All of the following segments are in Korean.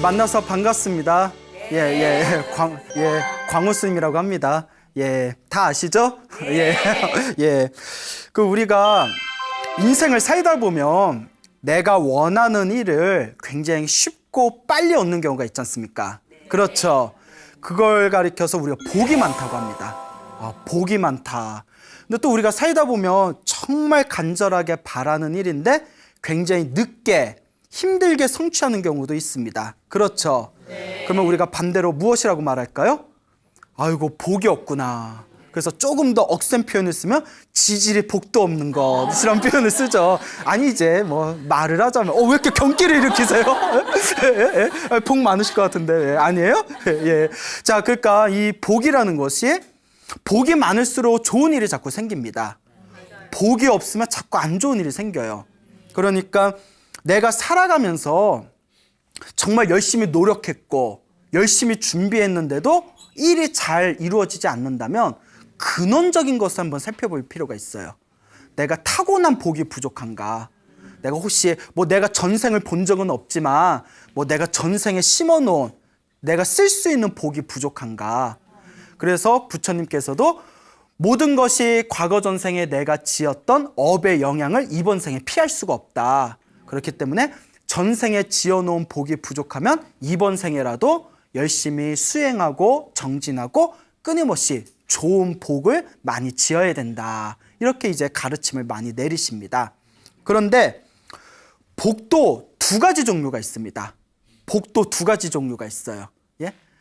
만나서 반갑습니다. 광우 스님이라고 합니다. 다 아시죠? 우리가 인생을 살다 보면 내가 원하는 일을 굉장히 쉽고 빨리 얻는 경우가 있지 않습니까? 그렇죠. 그걸 가리켜서 우리가 복이 많다고 합니다. 복이 많다. 근데 또 우리가 살다 보면 정말 간절하게 바라는 일인데 굉장히 늦게 힘들게 성취하는 경우도 있습니다. 그렇죠. 그러면 우리가 반대로 무엇이라고 말할까요? 아이고, 복이 없구나. 그래서 조금 더 억센 표현을 쓰면 지질이 복도 없는 것, 이런 표현을 쓰죠. 아니, 이제 뭐 말을 하자면 왜 이렇게 경기를 일으키세요? 복 많으실 것 같은데. 아니에요? 자, 그러니까 이 복이라는 것이 복이 많을수록 좋은 일이 자꾸 생깁니다. 복이 없으면 자꾸 안 좋은 일이 생겨요. 그러니까 내가 살아가면서 정말 열심히 노력했고 열심히 준비했는데도 일이 잘 이루어지지 않는다면 근원적인 것을 한번 살펴볼 필요가 있어요. 내가 타고난 복이 부족한가? 내가 혹시 내가 전생을 본 적은 없지만 내가 전생에 심어놓은 내가 쓸 수 있는 복이 부족한가? 그래서 부처님께서도 모든 것이 과거 전생에 내가 지었던 업의 영향을 이번 생에 피할 수가 없다. 그렇기 때문에 전생에 지어놓은 복이 부족하면 이번 생에라도 열심히 수행하고 정진하고 끊임없이 좋은 복을 많이 지어야 된다. 이렇게 이제 가르침을 많이 내리십니다. 그런데 복도 두 가지 종류가 있습니다. 복도 두 가지 종류가 있어요.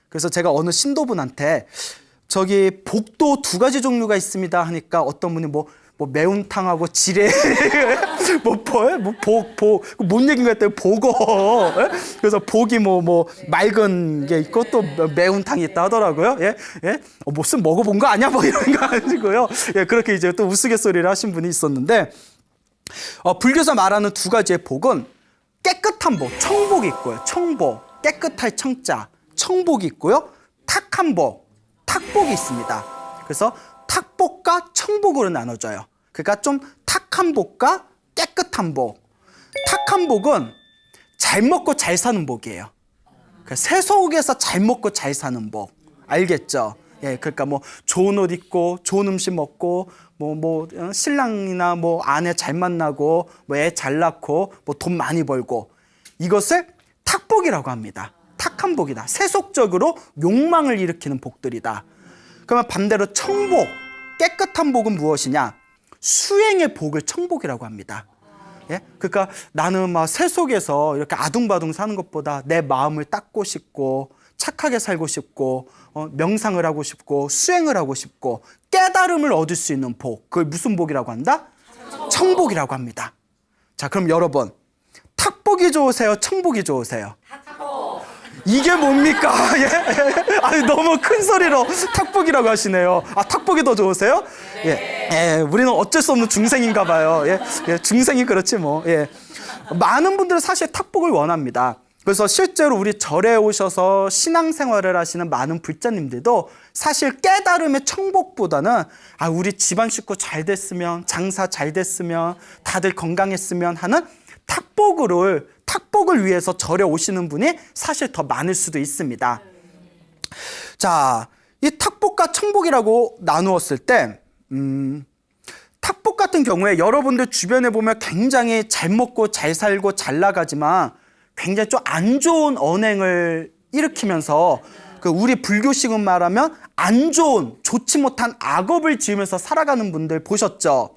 그래서 제가 어느 신도분한테 저기 복도 두 가지 종류가 있습니다 하니까 어떤 분이 매운탕하고 지레 뭔 얘기인가 했더니 복어. 그래서 복이 맑은 게 있고 또 매운탕이 있다 하더라고요. 무슨 먹어본 거 아니야? 이런 거 가지고요. 그렇게 이제 또 우스갯소리를 하신 분이 있었는데, 불교에서 말하는 두 가지의 복은 깨끗한 복, 청복이 있고요. 청복, 깨끗할 청자, 청복이 있고요. 탁한 복, 탁복이 있습니다. 그래서 탁복과 청복으로 나눠져요. 그러니까 좀 탁한 복과 깨끗한 복. 탁한 복은 잘 먹고 잘 사는 복이에요. 그러니까 세속에서 잘 먹고 잘 사는 복. 알겠죠? 그러니까 좋은 옷 입고 좋은 음식 먹고 신랑이나 아내 잘 만나고 애 잘 낳고 돈 많이 벌고, 이것을 탁복이라고 합니다. 탁한 복이다. 세속적으로 욕망을 일으키는 복들이다. 그러면 반대로 청복, 깨끗한 복은 무엇이냐? 수행의 복을 청복이라고 합니다. 그러니까 나는 세속에서 이렇게 아둥바둥 사는 것보다 내 마음을 닦고 싶고 착하게 살고 싶고 명상을 하고 싶고 수행을 하고 싶고 깨달음을 얻을 수 있는 복, 그걸 무슨 복이라고 한다? 청복이라고 합니다. 자, 그럼 여러분, 탁복이 좋으세요? 청복이 좋으세요? 이게 뭡니까? 아니, 너무 큰 소리로 탁복이라고 하시네요. 탁복이 더 좋으세요? 우리는 어쩔 수 없는 중생인가 봐요. 중생이 그렇지 뭐. 많은 분들은 사실 탁복을 원합니다. 그래서 실제로 우리 절에 오셔서 신앙생활을 하시는 많은 불자님들도 사실 깨달음의 청복보다는 우리 집안 식구 잘 됐으면, 장사 잘 됐으면, 다들 건강했으면 하는 탁복을 위해서 절에 오시는 분이 사실 더 많을 수도 있습니다. 자, 이 탁복과 청복이라고 나누었을 때 탁복 같은 경우에 여러분들 주변에 보면 굉장히 잘 먹고 잘 살고 잘 나가지만 굉장히 좀 안 좋은 언행을 일으키면서 우리 불교식은 말하면 안 좋은, 좋지 못한 악업을 지으면서 살아가는 분들 보셨죠?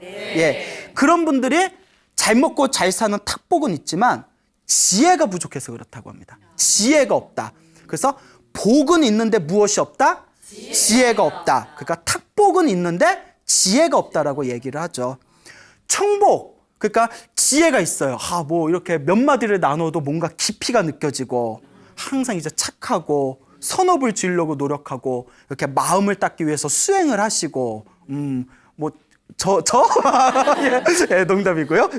그런 분들이 잘 먹고 잘 사는 탁복은 있지만 지혜가 부족해서 그렇다고 합니다. 지혜가 없다. 그래서 복은 있는데 무엇이 없다? 지혜가 없다. 그러니까 탁복은 있는데 지혜가 없다라고 얘기를 하죠. 청복, 그러니까 지혜가 있어요. 이렇게 몇 마디를 나눠도 뭔가 깊이가 느껴지고 항상 이제 착하고 선업을 지으려고 노력하고 이렇게 마음을 닦기 위해서 수행을 하시고 농담이고요.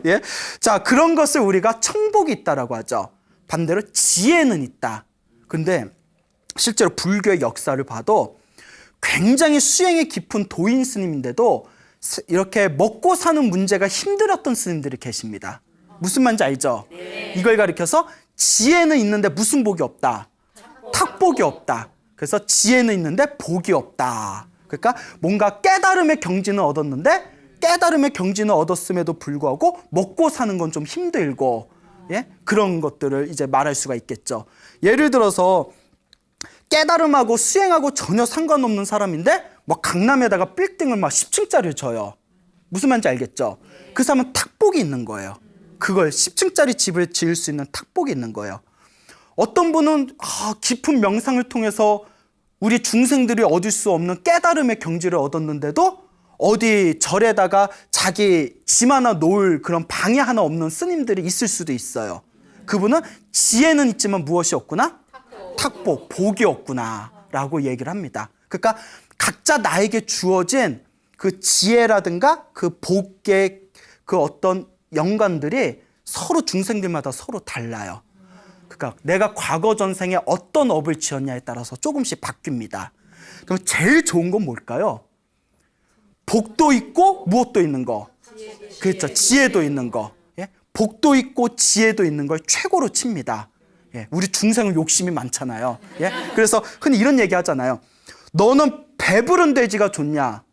자, 그런 것을 우리가 청복이 있다라고 하죠. 반대로 지혜는 있다. 근데 실제로 불교의 역사를 봐도 굉장히 수행이 깊은 도인 스님인데도 이렇게 먹고 사는 문제가 힘들었던 스님들이 계십니다. 무슨 말인지 알죠? 이걸 가리켜서 지혜는 있는데 무슨 복이 없다? 탁복이 없다. 그래서 지혜는 있는데 복이 없다. 그러니까 뭔가 깨달음의 경지는 얻었는데 깨달음의 경지는 얻었음에도 불구하고 먹고 사는 건 좀 힘들고, 예? 그런 것들을 이제 말할 수가 있겠죠. 예를 들어서 깨달음하고 수행하고 전혀 상관없는 사람인데 막 강남에다가 빌딩을 막 10층짜리를 져요. 무슨 말인지 알겠죠? 그 사람은 탁복이 있는 거예요. 그걸 10층짜리 집을 지을 수 있는 탁복이 있는 거예요. 어떤 분은 깊은 명상을 통해서 우리 중생들이 얻을 수 없는 깨달음의 경지를 얻었는데도 어디 절에다가 자기 짐 하나 놓을 그런 방이 하나 없는 스님들이 있을 수도 있어요. 그분은 지혜는 있지만 무엇이 없구나? 탁복, 복이 없구나 라고 얘기를 합니다. 그러니까 각자 나에게 주어진 그 지혜라든가 그 복의 그 어떤 연관들이 서로 중생들마다 서로 달라요. 그러니까 내가 과거 전생에 어떤 업을 지었냐에 따라서 조금씩 바뀝니다. 그럼 제일 좋은 건 뭘까요? 복도 있고 무엇도 있는 거. 그렇죠. 지혜도 있는 거. 예? 복도 있고 지혜도 있는 걸 최고로 칩니다. 예, 우리 중생은 욕심이 많잖아요. 예? 그래서 흔히 이런 얘기 하잖아요. 너는 배부른 돼지가 좋냐?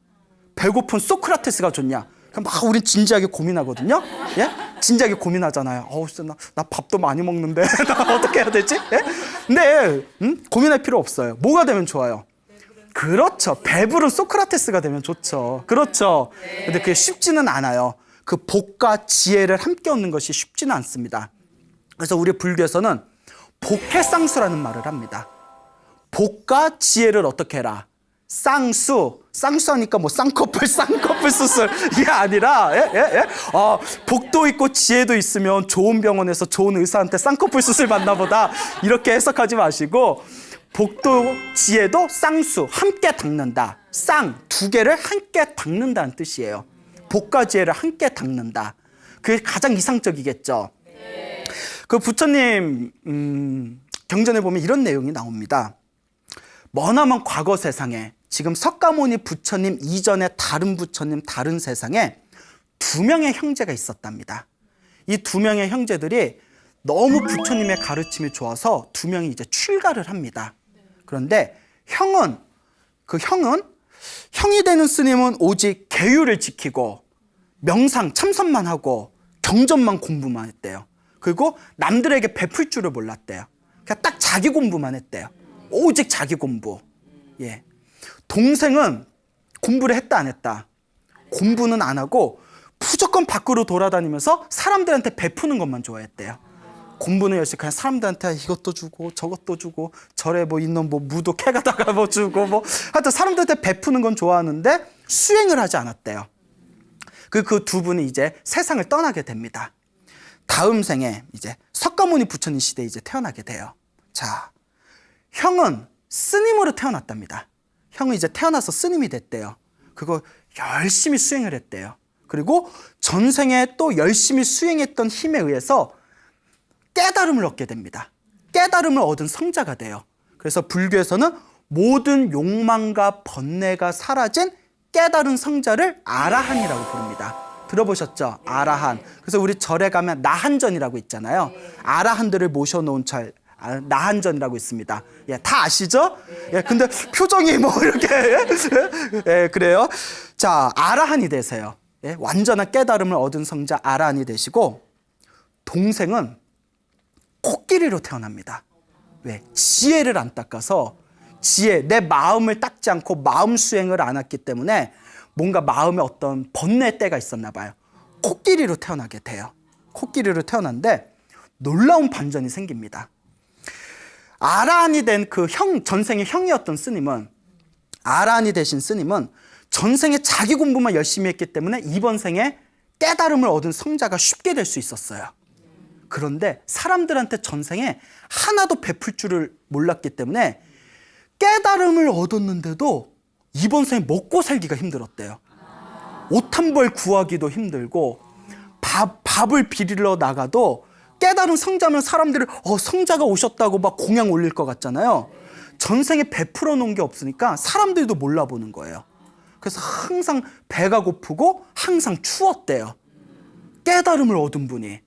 배고픈 소크라테스가 좋냐? 막 우린 진지하게 고민하거든요. 예? 진지하게 고민하잖아요. 나 밥도 많이 먹는데 나 어떻게 해야 되지? 예? 근데 고민할 필요 없어요. 뭐가 되면 좋아요? 그렇죠. 배부른 소크라테스가 되면 좋죠. 그렇죠. 근데 그게 쉽지는 않아요. 그 복과 지혜를 함께 얻는 것이 쉽지는 않습니다. 그래서 우리 불교에서는 복해쌍수라는 말을 합니다. 복과 지혜를 어떻게 해라? 쌍수하니까 뭐 쌍꺼풀 수술 이게 아니라 복도 있고 지혜도 있으면 좋은 병원에서 좋은 의사한테 쌍꺼풀 수술 받나 보다 이렇게 해석하지 마시고 복도 지혜도 쌍수 함께 닦는다. 두 개를 함께 닦는다는 뜻이에요. 복과 지혜를 함께 닦는다. 그게 가장 이상적이겠죠. 그 부처님 경전에 보면 이런 내용이 나옵니다. 머나먼 과거 세상에 지금 석가모니 부처님 이전에 다른 부처님 다른 세상에 2명의 형제가 있었답니다. 이 2명의 형제들이 너무 부처님의 가르침이 좋아서 2명이 이제 출가를 합니다. 그런데 형이 되는 스님은 오직 계율을 지키고 명상 참선만 하고 경전만 공부만 했대요. 그리고 남들에게 베풀 줄을 몰랐대요. 그냥 딱 자기 공부만 했대요. 오직 자기 공부. 예. 동생은 공부를 했다 안 했다? 공부는 안 하고 무조건 밖으로 돌아다니면서 사람들한테 베푸는 것만 좋아했대요. 공부는 열심히 그냥 사람들한테 이것도 주고 저것도 주고 절에 뭐 있는 뭐 무도 캐가다가 뭐 주고 뭐 하여튼 사람들한테 베푸는 건 좋아하는데 수행을 하지 않았대요. 그 두 분이 이제 세상을 떠나게 됩니다. 다음 생에 이제 석가모니 부처님 시대에 이제 태어나게 돼요. 자, 형은 스님으로 태어났답니다. 형은 이제 태어나서 스님이 됐대요. 그거 열심히 수행을 했대요. 그리고 전생에 또 열심히 수행했던 힘에 의해서 깨달음을 얻게 됩니다. 깨달음을 얻은 성자가 돼요. 그래서 불교에서는 모든 욕망과 번뇌가 사라진 깨달은 성자를 아라한이라고 부릅니다. 들어보셨죠? 아라한. 그래서 우리 절에 가면 나한전이라고 있잖아요. 아라한들을 모셔놓은 절 나한전이라고 있습니다. 예, 다 아시죠? 예, 근데 표정이 뭐 이렇게 예, 그래요. 자, 아라한이 되세요. 예, 완전한 깨달음을 얻은 성자 아라한이 되시고 동생은 코끼리로 태어납니다. 왜? 지혜를 안 닦아서 내 마음을 닦지 않고 마음 수행을 안 했기 때문에 뭔가 마음에 어떤 번뇌 때가 있었나 봐요. 코끼리로 태어나게 돼요. 코끼리로 태어났는데 놀라운 반전이 생깁니다. 아라한이 된 그 전생의 형이었던 스님은 아라한이 되신 스님은 전생에 자기 공부만 열심히 했기 때문에 이번 생에 깨달음을 얻은 성자가 쉽게 될 수 있었어요. 그런데 사람들한테 전생에 하나도 베풀 줄을 몰랐기 때문에 깨달음을 얻었는데도 이번 생에 먹고 살기가 힘들었대요. 옷 한 벌 구하기도 힘들고 밥을 비리러 나가도 깨달은 성자면 사람들이 성자가 오셨다고 막 공양 올릴 것 같잖아요. 전생에 베풀어 놓은 게 없으니까 사람들도 몰라보는 거예요. 그래서 항상 배가 고프고 항상 추웠대요. 깨달음을 얻은 분이.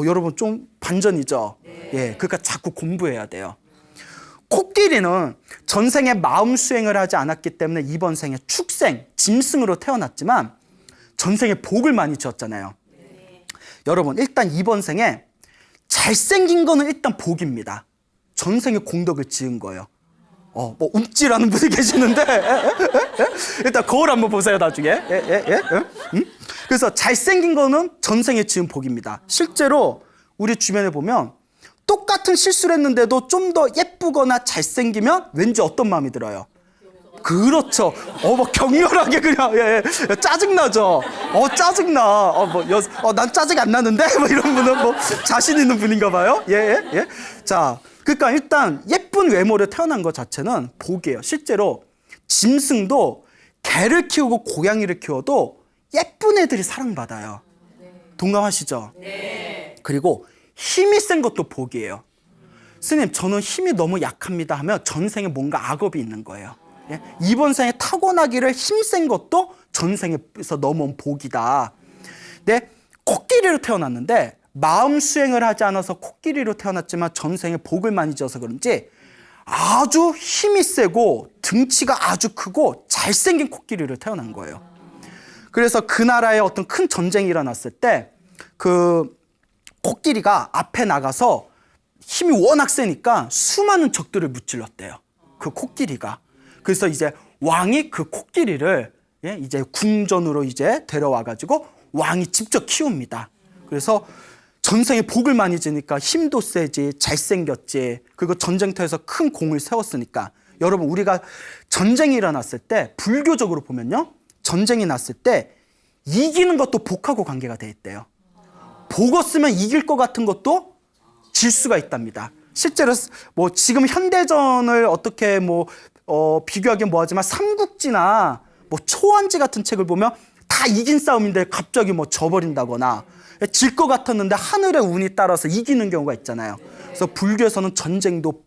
여러분 좀 반전이죠. 예, 그러니까 자꾸 공부해야 돼요. 코끼리는 전생에 마음 수행을 하지 않았기 때문에 이번 생에 축생, 짐승으로 태어났지만 전생에 복을 많이 지었잖아요. 여러분 일단 이번 생에 잘생긴 거는 일단 복입니다. 전생에 공덕을 지은 거예요. 뭐 움찔하는 분이 계시는데 일단 거울 한번 보세요 나중에. 그래서 잘생긴 거는 전생에 지은 복입니다. 실제로 우리 주변에 보면 똑같은 실수를 했는데도 좀 더 예쁘거나 잘생기면 왠지 어떤 마음이 들어요? 그렇죠. 막 격렬하게 그냥 짜증나죠. 짜증나. 난 짜증 안 나는데 뭐 이런 분은 뭐 자신 있는 분인가 봐요. 자, 그러니까 일단 예쁜 외모로 태어난 것 자체는 복이에요. 실제로 짐승도 개를 키우고 고양이를 키워도 예쁜 애들이 사랑받아요. 동감하시죠? 네. 그리고 힘이 센 것도 복이에요. 스님, 저는 힘이 너무 약합니다 하면 전생에 뭔가 악업이 있는 거예요. 이번 생에 타고나기를 힘센 것도 전생에서 넘어온 복이다. 네, 코끼리로 태어났는데 마음 수행을 하지 않아서 코끼리로 태어났지만 전생에 복을 많이 지어서 그런지 아주 힘이 세고 등치가 아주 크고 잘생긴 코끼리로 태어난 거예요. 그래서 그 나라에 어떤 큰 전쟁이 일어났을 때 그 코끼리가 앞에 나가서 힘이 워낙 세니까 수많은 적들을 무찔렀대요. 그 코끼리가. 그래서 이제 왕이 그 코끼리를 이제 궁전으로 이제 데려와가지고 왕이 직접 키웁니다. 그래서 전생에 복을 많이 지니까 힘도 세지, 잘생겼지, 그리고 전쟁터에서 큰 공을 세웠으니까. 여러분, 우리가 전쟁이 일어났을 때 불교적으로 보면요, 전쟁이 났을 때 이기는 것도 복하고 관계가 돼 있대요. 복 없으면 이길 것 같은 것도 질 수가 있답니다. 실제로 뭐 지금 현대전을 어떻게 비교하기는 뭐하지만 삼국지나 뭐 초안지 같은 책을 보면 다 이긴 싸움인데 갑자기 져버린다거나 질 것 같았는데 하늘의 운이 따라서 이기는 경우가 있잖아요. 그래서 불교에서는 전쟁도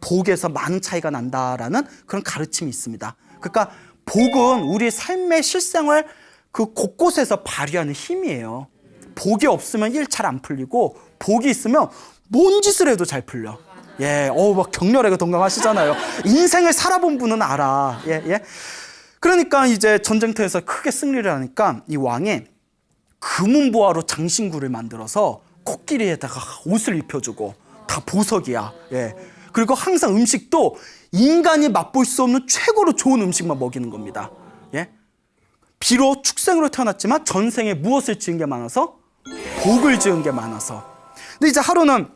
복에서 많은 차이가 난다라는 그런 가르침이 있습니다. 그러니까 복은 우리 삶의 실생활 그 곳곳에서 발휘하는 힘이에요. 복이 없으면 일 잘 안 풀리고 복이 있으면 뭔 짓을 해도 잘 풀려. 막 격렬하게 동감하시잖아요. 인생을 살아본 분은 알아. 그러니까 이제 전쟁터에서 크게 승리를 하니까 이 왕이 금은보화로 장신구를 만들어서 코끼리에다가 옷을 입혀주고 다 보석이야. 그리고 항상 음식도 인간이 맛볼 수 없는 최고로 좋은 음식만 먹이는 겁니다. 비록 축생으로 태어났지만 전생에 무엇을 지은 게 많아서? 복을 지은 게 많아서. 근데 이제 하루는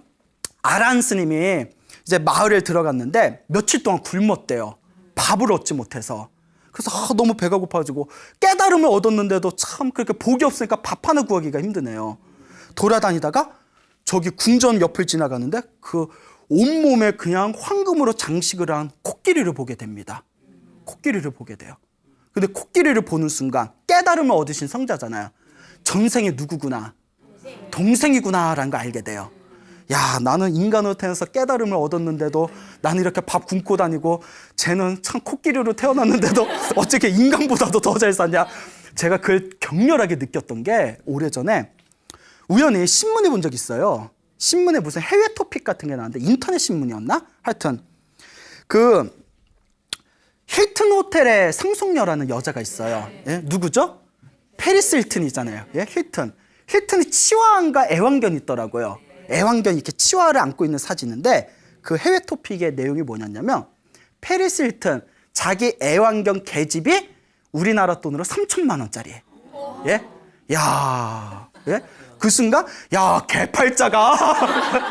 아란 스님이 이제 마을에 들어갔는데 며칠 동안 굶었대요. 밥을 얻지 못해서. 그래서 너무 배가 고파가지고 깨달음을 얻었는데도 참 그렇게 복이 없으니까 밥 하나 구하기가 힘드네요. 돌아다니다가 저기 궁전 옆을 지나가는데 그 온몸에 그냥 황금으로 장식을 한 코끼리를 보게 됩니다. 코끼리를 보게 돼요. 근데 코끼리를 보는 순간 깨달음을 얻으신 성자잖아요. 전생에 누구구나, 동생이구나라는 걸 알게 돼요. 야, 나는 인간으로 태어나서 깨달음을 얻었는데도 나는 이렇게 밥 굶고 다니고 쟤는 참 코끼리로 태어났는데도 어떻게 인간보다도 더 잘 사냐. 제가 그걸 격렬하게 느꼈던 게 오래전에 우연히 신문에 본 적 있어요. 신문에 무슨 해외 토픽 같은 게 나왔는데 인터넷 신문이었나? 하여튼 그 힐튼 호텔의 상속녀라는 여자가 있어요. 누구죠? 페리스 힐튼이잖아요. 힐튼이 치와한가 애완견이 있더라고요. 애완견이 이렇게 치와를 안고 있는 사진인데 그 해외 토픽의 내용이 뭐냐면 페리스 힐튼 자기 애완견 개집이 우리나라 돈으로 3천만 원짜리예요. 그 순간 개팔자가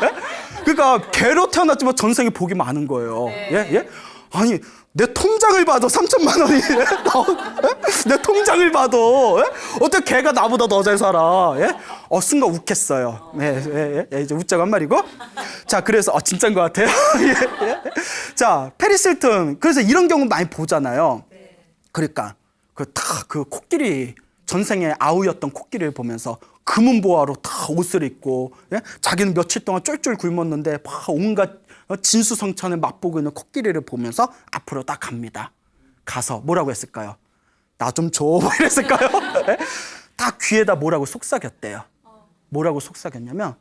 그러니까 개로 태어났지만 전생에 복이 많은 거예요. 아니 내 통장을 봐도 3천만 원이 내 통장을 봐도 어떻게 개가 나보다 더 잘 살아. 순간 웃겠어요. 이제 웃자고 한 말이고. 자, 그래서 진짜인 것 같아요. 자, 페리스 힐튼 그래서 이런 경우 많이 보잖아요. 그러니까 그 코끼리 전생에 아우였던 코끼리를 보면서 금은보화로 다 옷을 입고 자기는 며칠 동안 쫄쫄 굶었는데 온갖 진수성찬을 맛보고 있는 코끼리를 보면서 앞으로 딱 갑니다. 가서 뭐라고 했을까요? 나 좀 줘, 이랬을까요? 다 귀에다 뭐라고 속삭였대요. 뭐라고 속삭였냐면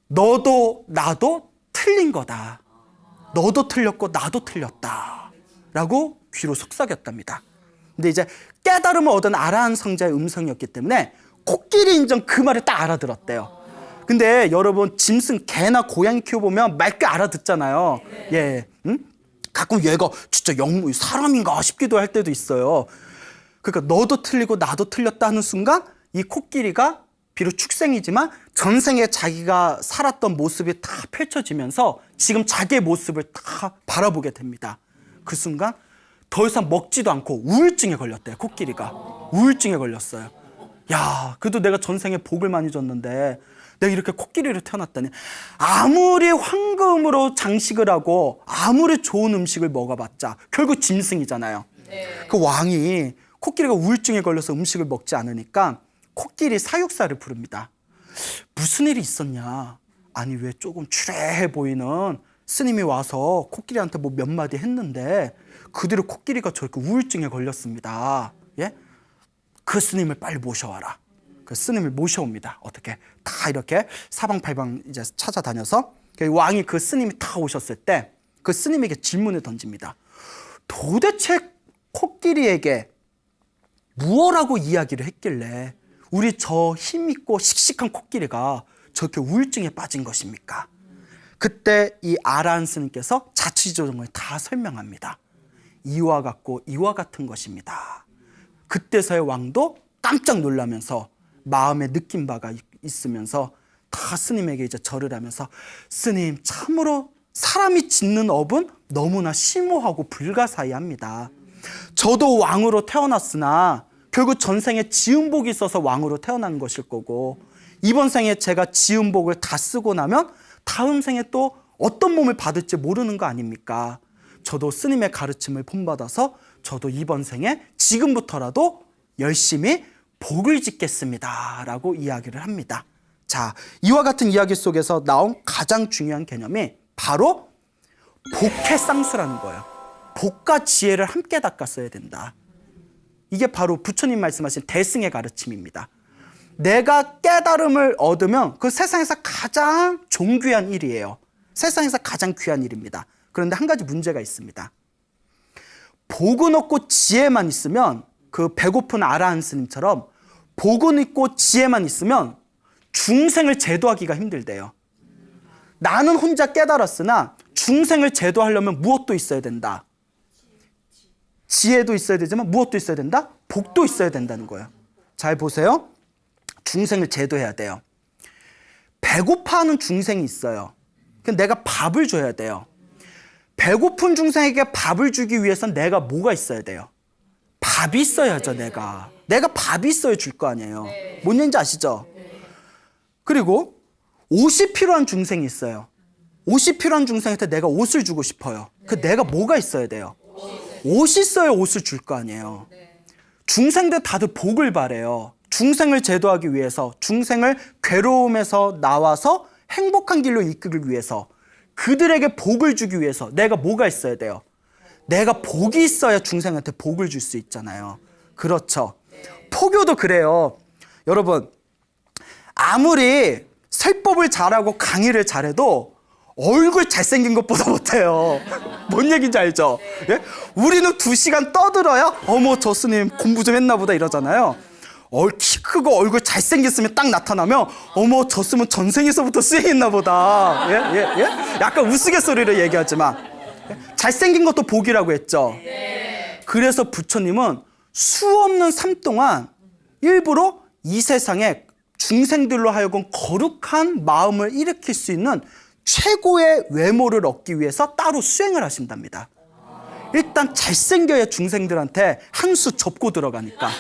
너도 나도 틀린 거다. 너도 틀렸고 나도 틀렸다. 라고 귀로 속삭였답니다. 근데 이제 깨달음을 얻은 아라한 성자의 음성이었기 때문에 코끼리 인정 그 말을 딱 알아들었대요. 근데 여러분 짐승 개나 고양이 키워보면 맑게 알아듣잖아요. 예, 응? 가끔 얘가 진짜 사람인가 싶기도 할 때도 있어요. 그러니까 너도 틀리고 나도 틀렸다 하는 순간 이 코끼리가 비록 축생이지만 전생에 자기가 살았던 모습이 다 펼쳐지면서 지금 자기의 모습을 다 바라보게 됩니다. 그 순간 더 이상 먹지도 않고 우울증에 걸렸대요. 코끼리가 우울증에 걸렸어요. 야, 그래도 내가 전생에 복을 많이 줬는데 내가 이렇게 코끼리로 태어났다니. 아무리 황금으로 장식을 하고 아무리 좋은 음식을 먹어봤자 결국 짐승이잖아요. 그 왕이 코끼리가 우울증에 걸려서 음식을 먹지 않으니까 코끼리 사육사를 부릅니다. 무슨 일이 있었냐? 아니 왜 조금 추레해 보이는 스님이 와서 코끼리한테 뭐 몇 마디 했는데 그대로 코끼리가 저렇게 우울증에 걸렸습니다. 예? 그 스님을 빨리 모셔와라. 그 스님을 모셔옵니다. 어떻게 다 이렇게 사방팔방 이제 찾아다녀서 왕이 그 스님이 다 오셨을 때 그 스님에게 질문을 던집니다. 도대체 코끼리에게 무엇라고 이야기를 했길래 우리 저 힘있고 씩씩한 코끼리가 저렇게 우울증에 빠진 것입니까? 그때 이 아라한 스님께서 자취조정을 다 설명합니다. 이와 같고 이와 같은 것입니다. 그때서야 왕도 깜짝 놀라면서 마음에 느낀 바가 있으면서 다 스님에게 이제 절을 하면서 스님 참으로 사람이 짓는 업은 너무나 심오하고 불가사의합니다. 저도 왕으로 태어났으나 결국 전생에 지은 복이 있어서 왕으로 태어난 것일 거고 이번 생에 제가 지은 복을 다 쓰고 나면 다음 생에 또 어떤 몸을 받을지 모르는 거 아닙니까? 저도 스님의 가르침을 본받아서 저도 이번 생에 지금부터라도 열심히 복을 짓겠습니다 라고 이야기를 합니다. 자, 이와 같은 이야기 속에서 나온 가장 중요한 개념이 바로 복해쌍수라는 거예요. 복과 지혜를 함께 닦았어야 된다. 이게 바로 부처님 말씀하신 대승의 가르침입니다. 내가 깨달음을 얻으면 그 세상에서 가장 존귀한 일이에요. 세상에서 가장 귀한 일입니다. 그런데 한 가지 문제가 있습니다. 복은 없고 지혜만 있으면 그 배고픈 아라한 스님처럼 복은 있고 지혜만 있으면 중생을 제도하기가 힘들대요. 나는 혼자 깨달았으나 중생을 제도하려면 무엇도 있어야 된다. 지혜도 있어야 되지만 무엇도 있어야 된다? 복도 있어야 된다는 거예요. 잘 보세요. 중생을 제도해야 돼요. 배고파하는 중생이 있어요. 내가 밥을 줘야 돼요. 배고픈 중생에게 밥을 주기 위해서는 내가 뭐가 있어야 돼요? 밥이 있어야죠. 내가 밥이 있어야 줄 거 아니에요. 뭔 얘기인지 아시죠? 그리고 옷이 필요한 중생이 있어요. 옷이 필요한 중생한테 내가 옷을 주고 싶어요. 내가 뭐가 있어야 돼요? 옷이 있어야 옷을 줄 거 아니에요. 중생들 다들 복을 바래요. 중생을 제도하기 위해서, 중생을 괴로움에서 나와서 행복한 길로 이끌기 위해서, 그들에게 복을 주기 위해서 내가 뭐가 있어야 돼요? 내가 복이 있어야 중생한테 복을 줄 수 있잖아요. 그렇죠. 포교도 그래요. 여러분, 아무리 설법을 잘하고 강의를 잘해도 얼굴 잘생긴 것보다 못해요. 뭔 얘기인지 알죠? 예? 우리는 2시간 떠들어야 어머 저 스님 공부 좀 했나 보다 이러잖아요. 키 크고 얼굴 잘생겼으면 딱 나타나면 어머 저 스님은 전생에서부터 수행했나 보다. 예? 약간 우스갯소리로 얘기하지만 잘생긴 것도 복이라고 했죠. 그래서 부처님은 수없는 삶 동안 일부러 이 세상에 중생들로 하여금 거룩한 마음을 일으킬 수 있는 최고의 외모를 얻기 위해서 따로 수행을 하신답니다. 일단 잘생겨야 중생들한테 한 수 접고 들어가니까.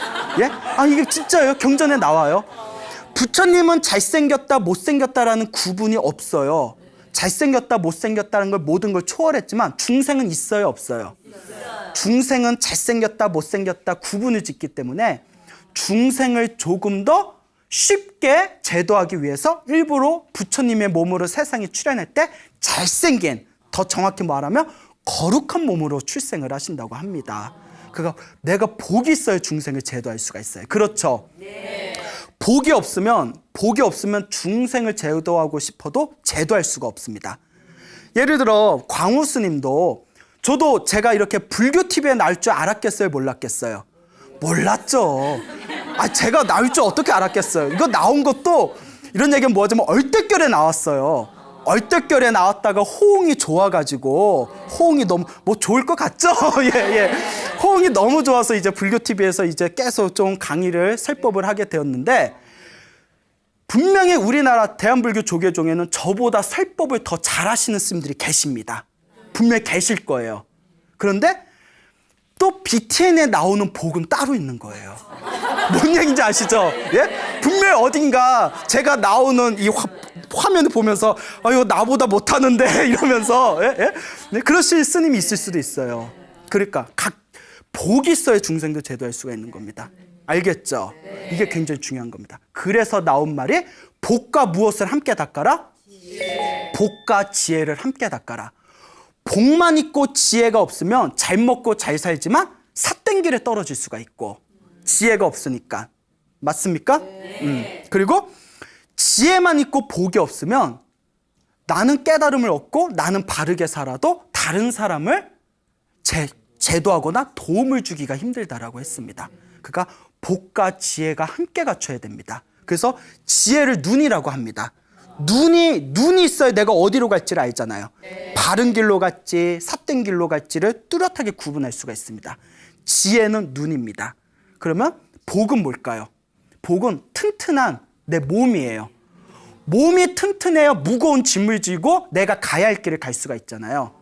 예? 이게 진짜예요. 경전에 나와요. 부처님은 잘생겼다 못생겼다라는 구분이 없어요. 잘생겼다 못생겼다는 걸 모든 걸 초월했지만 중생은 있어요 없어요? 중생은 잘생겼다 못생겼다 구분을 짓기 때문에 중생을 조금 더 쉽게 제도하기 위해서 일부러 부처님의 몸으로 세상에 출현할 때 잘생긴, 더 정확히 말하면 거룩한 몸으로 출생을 하신다고 합니다. 그러니까 내가 복이 있어야 중생을 제도할 수가 있어요. 그렇죠? 복이 없으면 중생을 제도하고 싶어도 제도할 수가 없습니다. 예를 들어 광우 스님도 저도 제가 이렇게 불교 TV에 나올 줄 알았겠어요, 몰랐겠어요? 몰랐죠. 제가 나올 줄 어떻게 알았겠어요? 이거 나온 것도 이런 얘기는 뭐하자면 얼떨결에 나왔어요. 얼떨결에 나왔다가 호응이 좋아가지고 호응이 너무 뭐 좋을 것 같죠? 예. 호응이 너무 좋아서 이제 불교 TV에서 이제 계속 좀 강의를 설법을 하게 되었는데 분명히 우리나라 대한불교 조계종에는 저보다 설법을 더 잘하시는 스님들이 계십니다. 분명히 계실 거예요. 그런데 또 BTN에 나오는 복은 따로 있는 거예요. 뭔 얘기인지 아시죠? 예? 분명히 어딘가 제가 나오는 이 화면을 보면서 이거 나보다 못하는데 이러면서 네, 그러실 스님이 있을 수도 있어요. 그러니까 각 복이 있어야 중생도 제도할 수가 있는 겁니다. 알겠죠? 이게 굉장히 중요한 겁니다. 그래서 나온 말이 복과 무엇을 함께 닦아라? 복과 지혜를 함께 닦아라. 복만 있고 지혜가 없으면 잘 먹고 잘 살지만 삿된 길에 떨어질 수가 있고 지혜가 없으니까. 맞습니까? 그리고 지혜만 있고 복이 없으면 나는 깨달음을 얻고 나는 바르게 살아도 다른 사람을 제도하거나 도움을 주기가 힘들다라고 했습니다. 그러니까 복과 지혜가 함께 갖춰야 됩니다. 그래서 지혜를 눈이라고 합니다. 눈이 있어야 내가 어디로 갈지를 알잖아요. 바른 길로 갈지 삿된 길로 갈지를 뚜렷하게 구분할 수가 있습니다. 지혜는 눈입니다. 그러면 복은 뭘까요? 복은 튼튼한 내 몸이에요. 몸이 튼튼해야 무거운 짐을 지고 내가 가야 할 길을 갈 수가 있잖아요.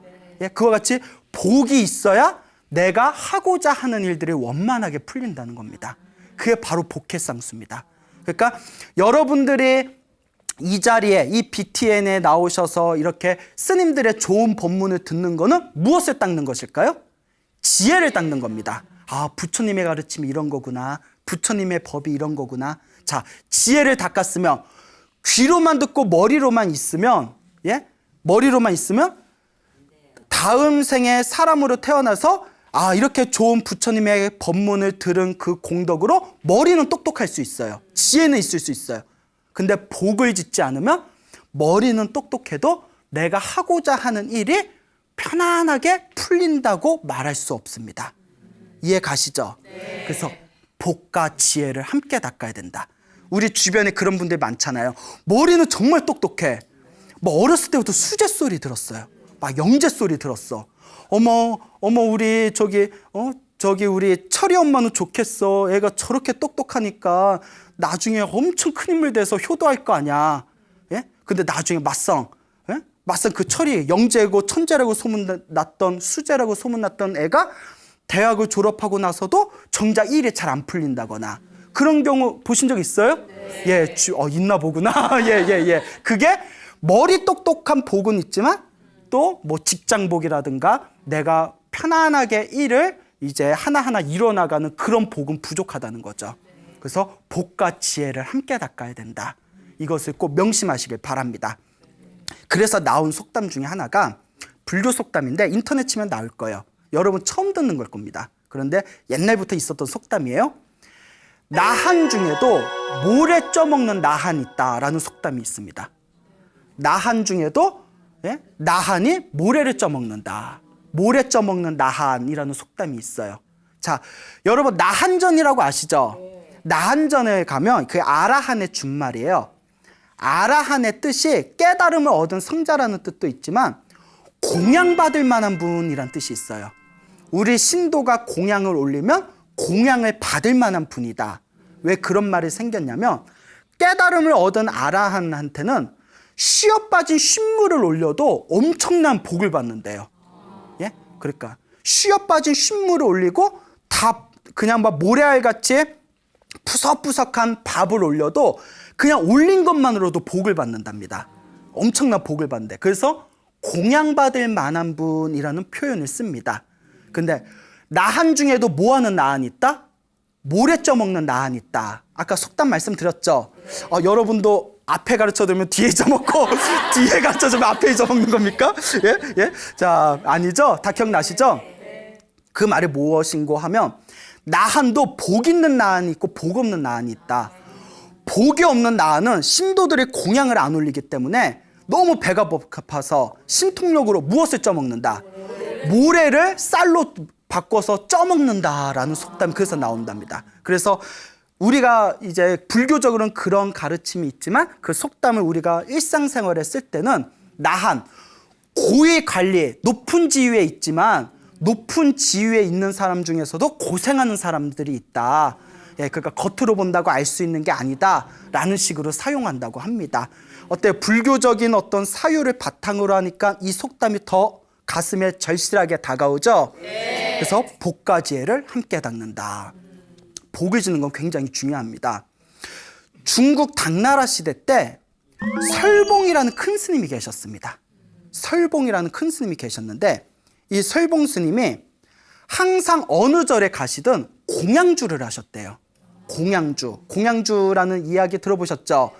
예, 그와 같이 복이 있어야 내가 하고자 하는 일들이 원만하게 풀린다는 겁니다. 그게 바로 복해쌍수입니다. 그러니까 여러분들이 이 자리에 이 BTN에 나오셔서 이렇게 스님들의 좋은 법문을 듣는 거는 무엇을 닦는 것일까요? 지혜를 닦는 겁니다. 부처님의 가르침이 이런 거구나. 부처님의 법이 이런 거구나. 자, 지혜를 닦았으면 귀로만 듣고 머리로만 있으면 다음 생에 사람으로 태어나서 이렇게 좋은 부처님의 법문을 들은 그 공덕으로 머리는 똑똑할 수 있어요. 지혜는 있을 수 있어요. 근데 복을 짓지 않으면 머리는 똑똑해도 내가 하고자 하는 일이 편안하게 풀린다고 말할 수 없습니다. 이해 가시죠? 네. 그래서 복과 지혜를 함께 닦아야 된다. 우리 주변에 그런 분들 많잖아요. 머리는 정말 똑똑해. 어렸을 때부터 수제 소리 들었어요. 막 영재 소리 들었어. 어머 우리 저기 우리 철이 엄마는 좋겠어. 애가 저렇게 똑똑하니까 나중에 엄청 큰 인물 돼서 효도할 거 아니야. 예? 근데 나중에 맞상 그 철이 영재고 천재라고 소문났던 수재라고 소문났던 애가 대학을 졸업하고 나서도 정작 일이 잘 안 풀린다거나 그런 경우 보신 적 있어요? 네. 예, 있나 보구나. 예. 그게 머리 똑똑한 복은 있지만 또 뭐 직장복이라든가 내가 편안하게 일을 이제 하나하나 이뤄나가는 그런 복은 부족하다는 거죠. 그래서 복과 지혜를 함께 닦아야 된다. 이것을 꼭 명심하시길 바랍니다. 그래서 나온 속담 중에 하나가 불교 속담인데 인터넷 치면 나올 거예요. 여러분 처음 듣는 걸 겁니다. 그런데 옛날부터 있었던 속담이에요. 나한 중에도 모래 쪄먹는 나한 있다라는 속담이 있습니다. 나한 중에도 나한이 모래를 쪄먹는다. 모래 쪄먹는 나한이라는 속담이 있어요. 자, 여러분 나한전이라고 아시죠? 나한전에 가면 그 아라한의 준말이에요. 아라한의 뜻이 깨달음을 얻은 성자라는 뜻도 있지만 공양받을 만한 분이란 뜻이 있어요. 우리 신도가 공양을 올리면 공양을 받을 만한 분이다. 왜 그런 말이 생겼냐면 깨달음을 얻은 아라한한테는 쉬어 빠진 쉰물을 올려도 엄청난 복을 받는데요. 예? 그러니까 쉬어 빠진 쉰물을 올리고 다 그냥 막 모래알같이 푸석푸석한 밥을 올려도 그냥 올린 것만으로도 복을 받는답니다. 엄청난 복을 받는데 그래서 공양받을 만한 분이라는 표현을 씁니다. 근데 나한 중에도 뭐하는 나한이 있다? 모래 쪄먹는 나한이 있다. 아까 속담 말씀드렸죠? 여러분도 앞에 가르쳐주면 뒤에 쪄먹고 뒤에 가르쳐주면 앞에 쪄먹는 겁니까? 예? 자, 아니죠? 다 기억나시죠? 그 말이 무엇인고 하면 나한도 복 있는 나한이 있고 복 없는 나한이 있다. 복이 없는 나는 신도들이 공양을 안 올리기 때문에 너무 배가 고파서 신통력으로 무엇을 쪄먹는다? 모래를 쌀로 바꿔서 쪄먹는다라는 속담이 그래서 나온답니다. 그래서 우리가 이제 불교적으로는 그런 가르침이 있지만 그 속담을 우리가 일상생활에 쓸 때는 나한 고위 관리, 높은 지위에 있지만 높은 지위에 있는 사람 중에서도 고생하는 사람들이 있다. 예, 그러니까 겉으로 본다고 알 수 있는 게 아니다라는 식으로 사용한다고 합니다. 어때요? 불교적인 어떤 사유를 바탕으로 하니까 이 속담이 더 가슴에 절실하게 다가오죠? 네. 그래서 복과 지혜를 함께 닦는다. 복을 주는 건 굉장히 중요합니다. 중국 당나라 시대 때 설봉이라는 큰 스님이 계셨습니다. 설봉이라는 큰 스님이 계셨는데 이 설봉 스님이 항상 어느 절에 가시든 공양주를 하셨대요. 공양주라는 이야기 들어보셨죠?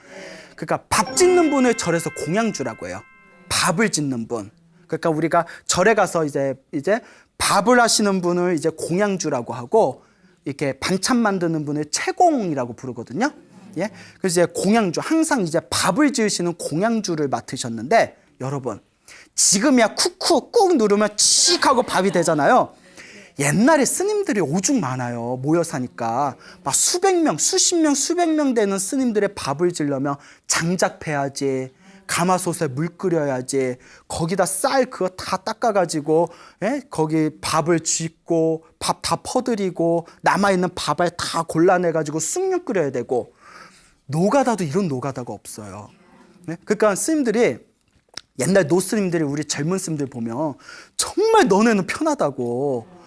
그러니까 밥 짓는 분을 절에서 공양주라고 해요. 밥을 짓는 분. 그러니까 우리가 절에 가서 이제 밥을 하시는 분을 이제 공양주라고 하고 이렇게 반찬 만드는 분을 채공이라고 부르거든요. 예? 그래서 이제 공양주, 항상 이제 밥을 지으시는 공양주를 맡으셨는데 여러분, 지금이야 쿡쿡 꾹 누르면 칙 하고 밥이 되잖아요. 옛날에 스님들이 오죽 많아요. 모여 사니까 막 수백 명, 수십 명, 수백 명 되는 스님들의 밥을 지려면 장작 패야지, 가마솥에 물 끓여야지, 거기다 쌀 그거 다 닦아가지고 거기 밥을 짓고 밥 다 퍼드리고 남아있는 밥알 다 골라내가지고 쑥육 끓여야 되고, 노가다도 이런 노가다가 없어요. 그러니까 스님들이, 옛날 노스님들이 우리 젊은 스님들 보면 정말 너네는 편하다고,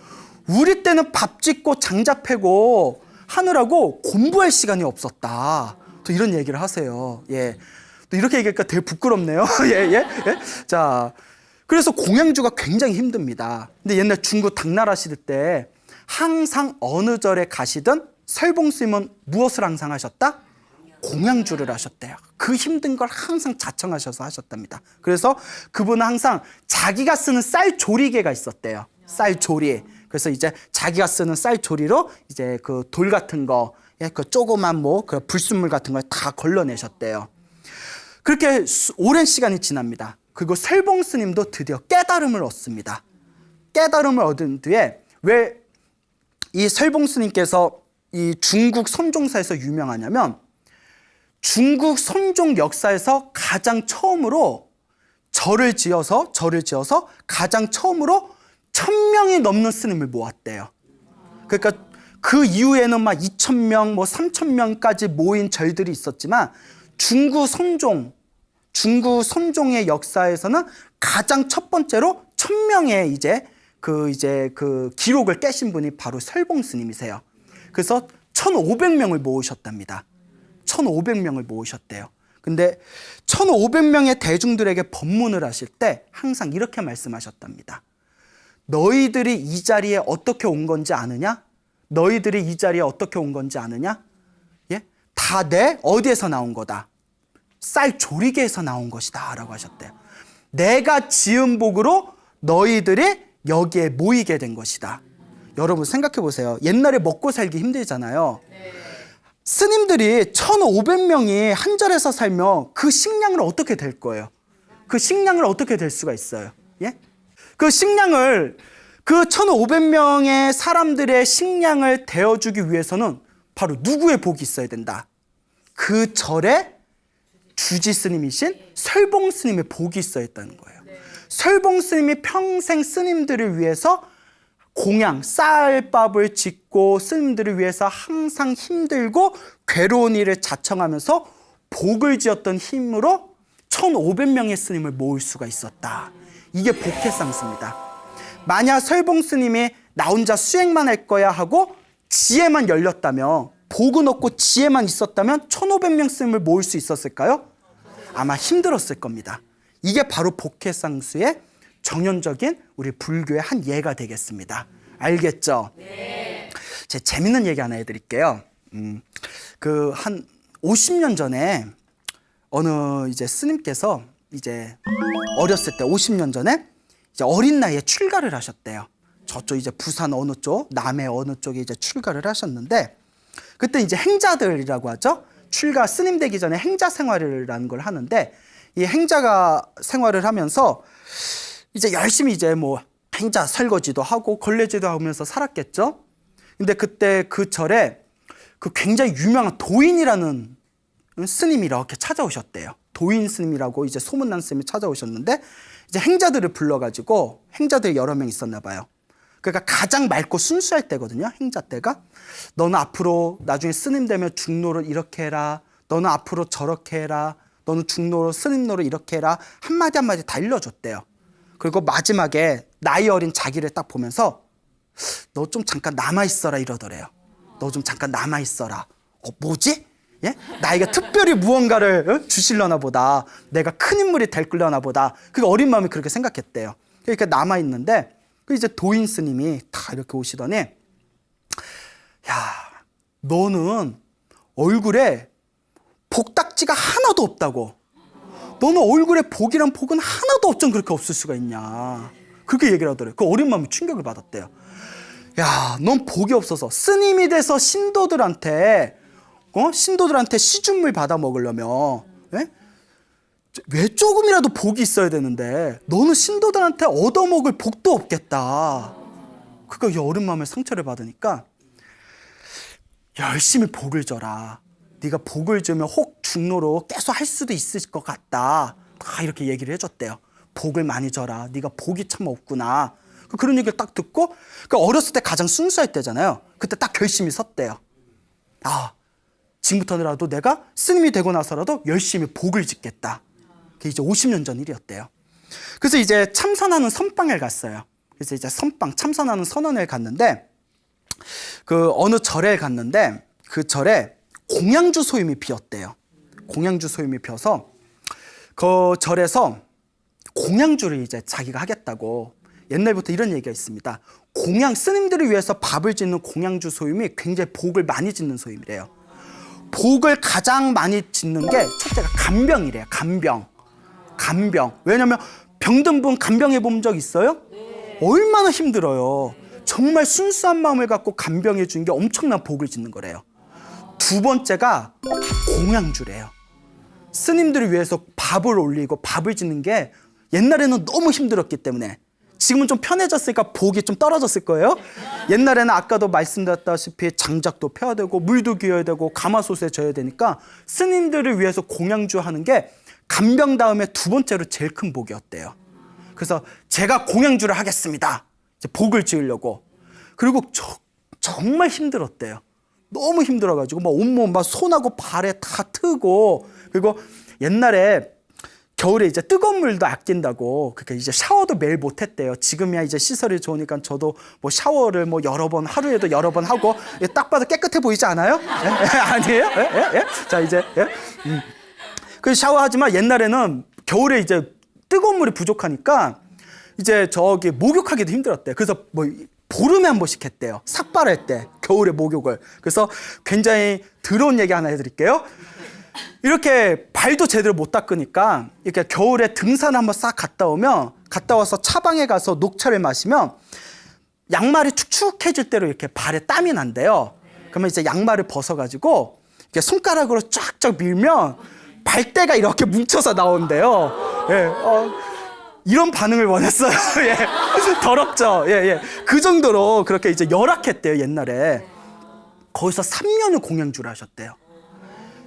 우리 때는 밥 짓고 장작 패고 하느라고 공부할 시간이 없었다, 또 이런 얘기를 하세요. 예. 또 이렇게 얘기하니까 되게 부끄럽네요. 예. 자, 그래서 공양주가 굉장히 힘듭니다. 근데 옛날 중국 당나라 시대 때 항상 어느 절에 가시든 설봉 스님은 무엇을 항상 하셨다? 공양주를 하셨대요. 그 힘든 걸 항상 자청하셔서 하셨답니다. 그래서 그분은 항상 자기가 쓰는 쌀 조리개가 있었대요. 쌀 조리. 그래서 이제 자기가 쓰는 쌀 조리로 이제 그 돌 같은 거, 그 조그만 그 불순물 같은 걸 다 걸러내셨대요. 그렇게 오랜 시간이 지납니다. 그리고 설봉 스님도 드디어 깨달음을 얻습니다. 깨달음을 얻은 뒤에, 왜 이 설봉 스님께서 이 중국 선종사에서 유명하냐면, 중국 선종 역사에서 가장 처음으로 절을 지어서 가장 처음으로 1000명이 넘는 스님을 모았대요. 그러니까 그 이후에는 막 2000명, 3000명까지 모인 절들이 있었지만 중국 선종의 역사에서는 가장 첫 번째로 1000명의 그 기록을 깨신 분이 바로 설봉 스님이세요. 그래서 1500명을 모으셨답니다. 1500명을 모으셨대요. 근데 1500명의 대중들에게 법문을 하실 때 항상 이렇게 말씀하셨답니다. 너희들이 이 자리에 어떻게 온 건지 아느냐? 너희들이 이 자리에 어떻게 온 건지 아느냐? 예? 다 내 어디에서 나온 거다? 쌀 조리개에서 나온 것이다 라고 하셨대요. 내가 지은 복으로 너희들이 여기에 모이게 된 것이다. 여러분 생각해 보세요. 옛날에 먹고 살기 힘들잖아요. 스님들이 1500명이 한 절에서 살면 그 식량을 어떻게 될 거예요? 그 식량을 어떻게 될 수가 있어요? 예? 그 식량을, 그 1500명의 사람들의 식량을 대어주기 위해서는 바로 누구의 복이 있어야 된다? 그 절에 주지 스님이신 설봉 스님의 복이 있어야 했다는 거예요. 설봉 스님이 평생 스님들을 위해서 공양, 쌀밥을 짓고 스님들을 위해서 항상 힘들고 괴로운 일을 자청하면서 복을 지었던 힘으로 1500명의 스님을 모을 수가 있었다. 이게 복해상수입니다. 만약 설봉 스님이 나 혼자 수행만 할 거야 하고 지혜만 열렸다면, 복은 없고 지혜만 있었다면 1500명 스님을 모을 수 있었을까요? 아마 힘들었을 겁니다. 이게 바로 복해상수의 정연적인 우리 불교의 한 예가 되겠습니다. 알겠죠? 네. 제 재밌는 얘기 하나 해드릴게요. 그 한 50년 전에 어느 이제 스님께서 이제 어렸을 때 50년 전에 이제 어린 나이에 출가를 하셨대요. 저쪽 이제 부산 어느 쪽, 남해 어느 쪽에 이제 출가를 하셨는데, 그때 이제 행자들이라고 하죠. 출가 스님 되기 전에 행자 생활이라는 걸 하는데, 이 행자가 생활을 하면서 이제 열심히 이제 뭐 행자 설거지도 하고 걸레질도 하면서 살았겠죠. 근데 그때 그 절에 그 굉장히 유명한 도인이라는 스님이 이렇게 찾아오셨대요. 도인 스님이라고 이제 소문난 스님이 찾아오셨는데, 이제 행자들을 불러가지고, 행자들이 여러 명 있었나 봐요. 그러니까 가장 맑고 순수할 때거든요, 행자 때가. 너는 앞으로 나중에 스님 되면 중노를 이렇게 해라. 너는 앞으로 저렇게 해라. 너는 중노로 스님노를 이렇게 해라. 한마디 한마디 다 일러줬대요. 그리고 마지막에 나이 어린 자기를 딱 보면서 너 좀 잠깐 남아있어라 이러더래요. 너 좀 잠깐 남아있어라. 뭐지? 예? 나이가 특별히 무언가를 주실려나 보다. 내가 큰 인물이 될려나 보다. 그 어린 마음이 그렇게 생각했대요. 그러니까 남아있는데, 그 이제 도인 스님이 다 이렇게 오시더니, 야, 너는 얼굴에 복딱지가 하나도 없다고. 너는 얼굴에 복이란 복은 하나도 어쩜 그렇게 없을 수가 있냐. 그렇게 얘기를 하더래요. 그 어린 마음이 충격을 받았대요. 야, 넌 복이 없어서 스님이 돼서 신도들한테 시중물 받아 먹으려면, 예? 왜 조금이라도 복이 있어야 되는데 너는 신도들한테 얻어먹을 복도 없겠다. 그러니까 이 어린 마음에 상처를 받으니까 열심히 복을 줘라. 네가 복을 주면 혹 중노로 계속 할 수도 있을 것 같다. 다 이렇게 얘기를 해줬대요. 복을 많이 줘라. 네가 복이 참 없구나. 그런 얘기를 딱 듣고, 그러니까 어렸을 때 가장 순수할 때잖아요. 그때 딱 결심이 섰대요. 아, 지금부터라도 내가 스님이 되고 나서라도 열심히 복을 짓겠다. 그게 이제 50년 전 일이었대요. 그래서 이제 참선하는 선방을 갔어요. 그래서 이제 참선하는 선원을 갔는데, 그 어느 절에 갔는데, 그 절에 공양주 소임이 피었대요. 공양주 소임이 피어서 그 절에서 공양주를 이제 자기가 하겠다고. 옛날부터 이런 얘기가 있습니다. 스님들을 위해서 밥을 짓는 공양주 소임이 굉장히 복을 많이 짓는 소임이래요. 복을 가장 많이 짓는 게 첫째가 간병이래요. 간병. 왜냐면 병든 분 간병해 본 적 있어요? 얼마나 힘들어요. 정말 순수한 마음을 갖고 간병해 준 게 엄청난 복을 짓는 거래요. 두 번째가 공양주래요. 스님들을 위해서 밥을 올리고 밥을 짓는 게 옛날에는 너무 힘들었기 때문에, 지금은 좀 편해졌으니까 복이 좀 떨어졌을 거예요. 옛날에는 아까도 말씀드렸다시피 장작도 펴야 되고 물도 기어야 되고 가마솥에 져야 되니까 스님들을 위해서 공양주 하는 게 간병 다음에 두 번째로 제일 큰 복이었대요. 그래서 제가 공양주를 하겠습니다. 이제 복을 지으려고. 그리고 정말 힘들었대요. 너무 힘들어가지고 막 온몸 막 손하고 발에 다 트고, 그리고 옛날에 겨울에 이제 뜨거운 물도 아낀다고 그렇게 이제 샤워도 매일 못 했대요. 지금이야 이제 시설이 좋으니까 저도 뭐 샤워를 뭐 여러 번, 하루에도 여러 번 하고, 딱 봐도 깨끗해 보이지 않아요? 아니에요? 자, 이제 그 샤워하지만 옛날에는 겨울에 이제 뜨거운 물이 부족하니까 이제 저기 목욕하기도 힘들었대요. 그래서 뭐 보름에 한 번씩 했대요. 삭발할 때 겨울에 목욕을. 그래서 굉장히 더러운 얘기 하나 해드릴게요. 이렇게 발도 제대로 못 닦으니까 이렇게 겨울에 등산 한번 싹 갔다 와서 차방에 가서 녹차를 마시면 양말이 축축해질 대로 이렇게 발에 땀이 난대요. 그러면 이제 양말을 벗어가지고 이렇게 손가락으로 쫙쫙 밀면 발대가 이렇게 뭉쳐서 나온대요. 예, 이런 반응을 원했어요. 예, 더럽죠. 예. 그 정도로 그렇게 이제 열악했대요, 옛날에. 거기서 3년을 공양주를 하셨대요.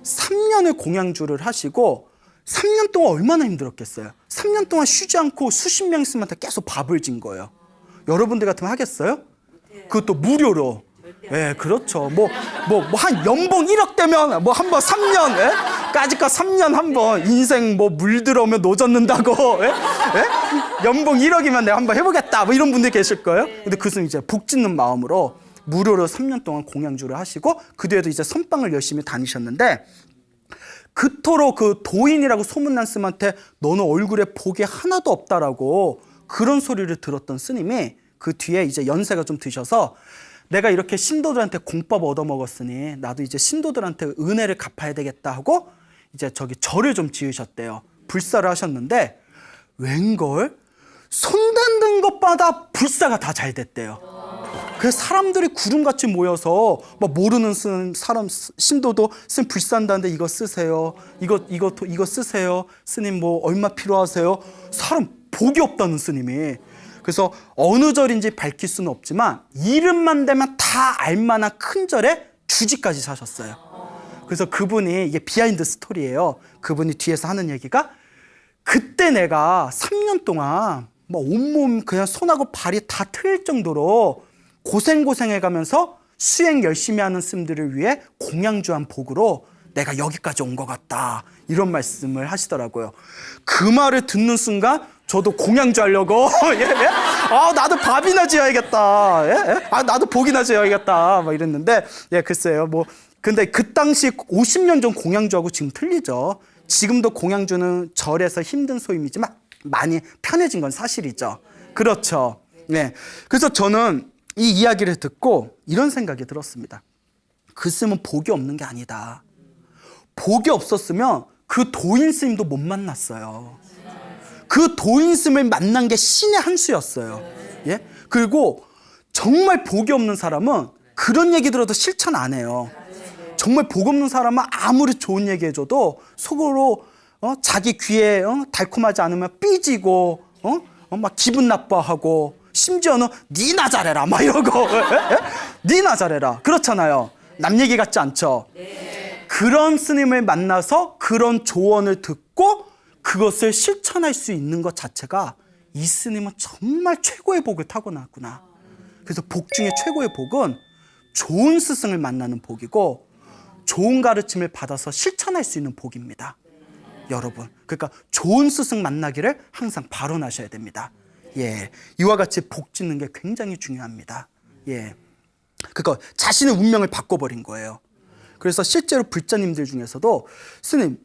3년을 공양주를 하시고 3년 동안 얼마나 힘들었겠어요. 3년 동안 쉬지 않고 수십 명 스님한테 계속 밥을 진 거예요. 여러분들 같으면 하겠어요? 그것도 무료로. 예, 그렇죠. 한 연봉 1억 되면 뭐 한 번 3년, 예? 까짓거 3년 한 번 인생 뭐 물 들어오면 노젓는다고, 예? 예? 연봉 1억이면 내가 한번 해보겠다. 뭐 이런 분들이 계실 거예요. 근데 그 스님 이제 복 짓는 마음으로 무료로 3년 동안 공양주를 하시고, 그 뒤에도 이제 선방을 열심히 다니셨는데, 그토록 그 도인이라고 소문난 스님한테 너는 얼굴에 복이 하나도 없다라고 그런 소리를 들었던 스님이 그 뒤에 이제 연세가 좀 드셔서, 내가 이렇게 신도들한테 공법 얻어먹었으니 나도 이제 신도들한테 은혜를 갚아야 되겠다 하고 이제 저기 절을 좀 지으셨대요. 불사를 하셨는데 웬걸 손 닿는 것마다 불사가 다 잘 됐대요. 그래서 사람들이 구름같이 모여서 막 모르는 사람 신도도 스님 불산다는데 이거 쓰세요. 이거 쓰세요. 스님 뭐 얼마 필요하세요? 사람 복이 없다는 스님이. 그래서 어느 절인지 밝힐 수는 없지만 이름만 되면 다 알만한 큰 절에 주지까지 사셨어요. 그래서 그분이, 이게 비하인드 스토리예요. 그분이 뒤에서 하는 얘기가, 그때 내가 3년 동안 뭐 온몸 그냥 손하고 발이 다 트일 정도로 고생해가면서 수행 열심히 하는 스님들을 위해 공양주한 복으로 내가 여기까지 온 것 같다, 이런 말씀을 하시더라고요. 그 말을 듣는 순간 저도 공양주 하려고 예? 예? 아, 나도 밥이나 지어야겠다. 예? 예? 아, 나도 복이나 지어야겠다, 막 이랬는데, 예, 글쎄요. 뭐 근데 그 당시 50년 전 공양주하고 지금 틀리죠. 지금도 공양주는 절에서 힘든 소임이지만 많이 편해진 건 사실이죠. 그렇죠. 네. 그래서 저는 이 이야기를 듣고 이런 생각이 들었습니다. 그 스님은 복이 없는 게 아니다. 복이 없었으면 그 도인 스님도 못 만났어요. 그 도인 스님을 만난 게 신의 한 수였어요. 예? 그리고 정말 복이 없는 사람은 그런 얘기 들어도 실천 안 해요. 정말 복 없는 사람은 아무리 좋은 얘기 해줘도 속으로 자기 귀에 달콤하지 않으면 삐지고 막 기분 나빠하고, 심지어는 니나 잘해라 막 이러고 니나 잘해라, 그렇잖아요. 남 얘기 같지 않죠? 그런 스님을 만나서 그런 조언을 듣고 그것을 실천할 수 있는 것 자체가, 이 스님은 정말 최고의 복을 타고났구나. 그래서 복 중에 최고의 복은 좋은 스승을 만나는 복이고 좋은 가르침을 받아서 실천할 수 있는 복입니다. 여러분, 그러니까 좋은 스승 만나기를 항상 발언하셔야 됩니다. 예, 이와 같이 복 짓는 게 굉장히 중요합니다. 예, 그러니까 자신의 운명을 바꿔버린 거예요. 그래서 실제로 불자님들 중에서도 스님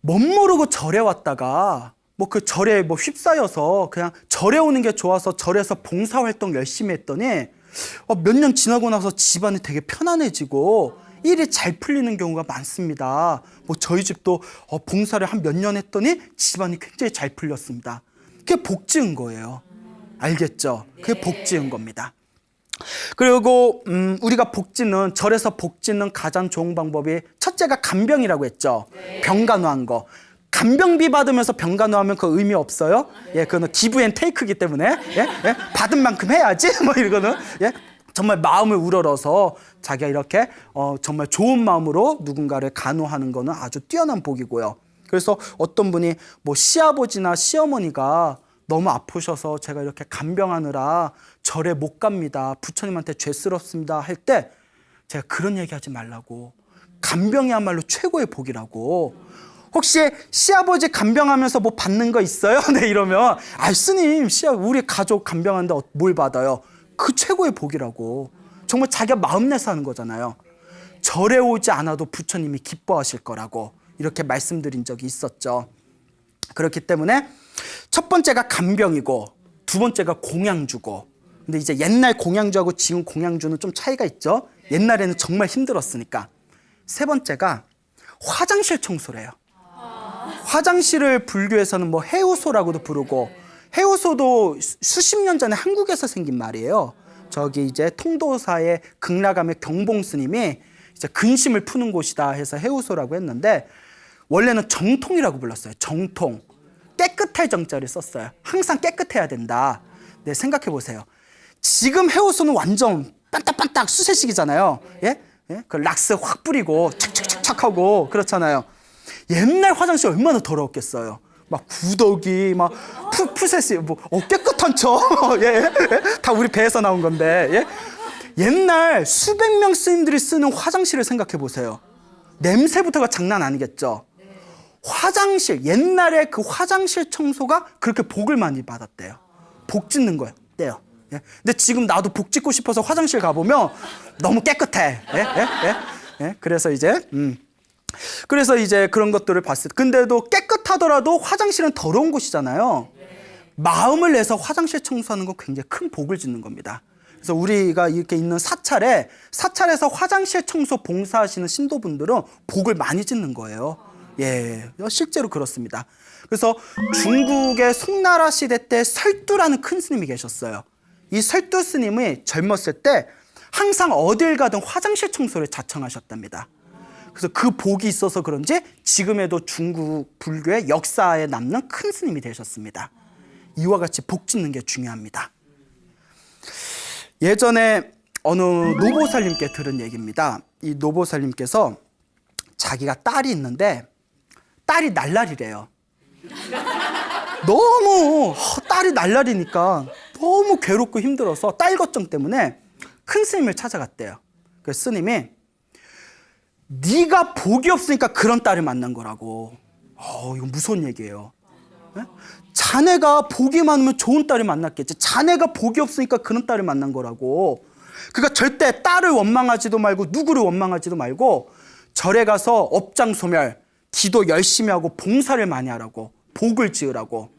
멋모르고 절에 왔다가 뭐 그 절에 뭐 휩싸여서 그냥 절에 오는 게 좋아서 절에서 봉사활동 열심히 했더니 몇 년 지나고 나서 집안이 되게 편안해지고 일이 잘 풀리는 경우가 많습니다. 뭐 저희 집도 봉사를 한 몇 년 했더니 집안이 굉장히 잘 풀렸습니다. 그게 복 지은 거예요. 알겠죠? 그게 복 지은 겁니다. 그리고 우리가 복 짓는, 절에서 복 짓는 가장 좋은 방법이, 첫째가 간병이라고 했죠. 병 간호한 거. 간병비 받으면서 병 간호하면 그 의미 없어요. 예, 그거는 기브 앤 테이크이기 때문에 예? 예? 받은 만큼 해야지. 뭐 이거는 예? 정말 마음을 우러러서 자기가 이렇게 정말 좋은 마음으로 누군가를 간호하는 거는 아주 뛰어난 복이고요. 그래서 어떤 분이 뭐 시아버지나 시어머니가 너무 아프셔서 제가 이렇게 간병하느라 절에 못 갑니다, 부처님한테 죄스럽습니다 할 때 제가 그런 얘기하지 말라고. 간병이야말로 최고의 복이라고. 혹시 시아버지 간병하면서 뭐 받는 거 있어요? 네, 이러면 스님, 우리 가족 간병하는데 뭘 받아요? 그 최고의 복이라고. 정말 자기가 마음 내서 하는 거잖아요. 절에 오지 않아도 부처님이 기뻐하실 거라고 이렇게 말씀드린 적이 있었죠. 그렇기 때문에 첫 번째가 간병이고, 두 번째가 공양주고. 근데 이제 옛날 공양주하고 지금 공양주는 좀 차이가 있죠. 옛날에는 정말 힘들었으니까. 세 번째가 화장실 청소래요. 화장실을 불교에서는 뭐 해우소라고도 부르고, 해우소도 수십 년 전에 한국에서 생긴 말이에요. 저기 이제 통도사의 극락암의 경봉 스님이 이제 근심을 푸는 곳이다 해서 해우소라고 했는데, 원래는 정통이라고 불렀어요. 정통. 깨끗할 정자를 썼어요. 항상 깨끗해야 된다. 네, 생각해 보세요. 지금 해우소는 완전 반딱반딱 수세식이잖아요. 예? 예? 그 락스 확 뿌리고 착착착착 하고 그렇잖아요. 옛날 화장실 얼마나 더러웠겠어요. 막 구더기, 막 푸세시, 뭐 깨끗한 척. 예? 예? 다 우리 배에서 나온 건데. 예? 옛날 수백 명 스님들이 쓰는 화장실을 생각해 보세요. 냄새부터가 장난 아니겠죠. 화장실, 옛날에 그 화장실 청소가 그렇게 복을 많이 받았대요. 복 짓는 거예요. 떼요. 예? 근데 지금 나도 복 짓고 싶어서 화장실 가보면 너무 깨끗해. 예? 예? 예? 예? 그래서 이제 그런 것들을 봤을 때, 근데도 깨끗하더라도 화장실은 더러운 곳이잖아요. 마음을 내서 화장실 청소하는 건 굉장히 큰 복을 짓는 겁니다. 그래서 우리가 이렇게 있는 사찰에서 화장실 청소 봉사하시는 신도분들은 복을 많이 짓는 거예요. 예, 실제로 그렇습니다. 그래서 중국의 송나라 시대 때 설두라는 큰 스님이 계셨어요. 이 설도 스님이 젊었을 때 항상 어딜 가든 화장실 청소를 자청하셨답니다. 그래서 그 복이 있어서 그런지 지금에도 중국 불교의 역사에 남는 큰 스님이 되셨습니다. 이와 같이 복 짓는 게 중요합니다. 예전에 어느 노보살님께 들은 얘기입니다. 이 노보살님께서 자기가 딸이 있는데 딸이 날라리래요. 너무 딸이 날라리니까 너무 괴롭고 힘들어서 딸 걱정 때문에 큰 스님을 찾아갔대요. 그래서 스님이 네가 복이 없으니까 그런 딸을 만난 거라고. 이거 무서운 얘기예요. 네? 자네가 복이 많으면 좋은 딸을 만났겠지. 자네가 복이 없으니까 그런 딸을 만난 거라고. 그러니까 절대 딸을 원망하지도 말고 누구를 원망하지도 말고 절에 가서 업장소멸, 기도 열심히 하고 봉사를 많이 하라고, 복을 지으라고.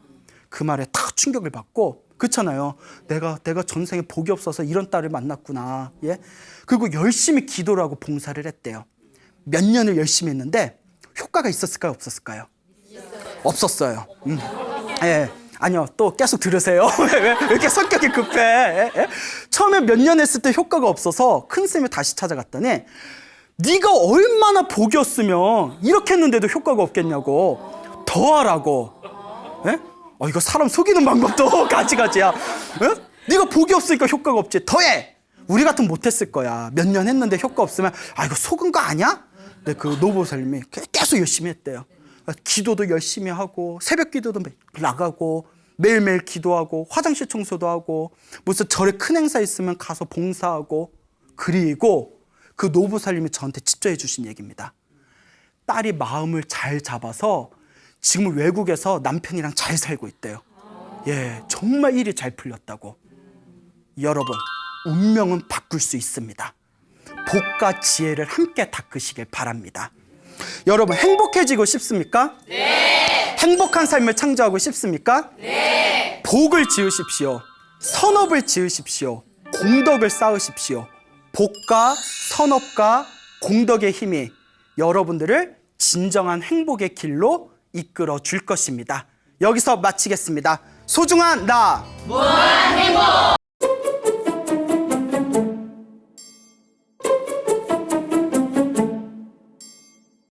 그 말에 딱 충격을 받고, 그렇잖아요. 내가 전생에 복이 없어서 이런 딸을 만났구나. 예? 그리고 열심히 기도를 하고 봉사를 했대요. 몇 년을 열심히 했는데 효과가 있었을까요? 없었을까요? 없었어요. 예. 아니요, 또 계속 들으세요. 왜 이렇게 성격이 급해? 예? 처음에 몇 년 했을 때 효과가 없어서 큰 스님을 다시 찾아갔더니 네가 얼마나 복이었으면 이렇게 했는데도 효과가 없겠냐고. 더 하라고. 예? 이거 사람 속이는 방법도 가지가지야. 예? 네가 복이 없으니까 효과가 없지. 더해. 우리 같으면 못했을 거야. 몇 년 했는데 효과 없으면 이거 속은 거 아니야? 근데 그 노보살님이 계속 열심히 했대요. 기도도 열심히 하고 새벽 기도도 나가고 매일매일 기도하고 화장실 청소도 하고 무슨 절에 큰 행사 있으면 가서 봉사하고. 그리고 그 노보살님이 저한테 직접 해주신 얘기입니다. 딸이 마음을 잘 잡아서 지금 외국에서 남편이랑 잘 살고 있대요. 예, 정말 일이 잘 풀렸다고. 여러분, 운명은 바꿀 수 있습니다. 복과 지혜를 함께 닦으시길 바랍니다. 여러분, 행복해지고 싶습니까? 네. 행복한 삶을 창조하고 싶습니까? 네. 복을 지으십시오. 선업을 지으십시오. 공덕을 쌓으십시오. 복과 선업과 공덕의 힘이 여러분들을 진정한 행복의 길로 이끌어 줄 것입니다. 여기서 마치겠습니다. 소중한 나, 무한 행복!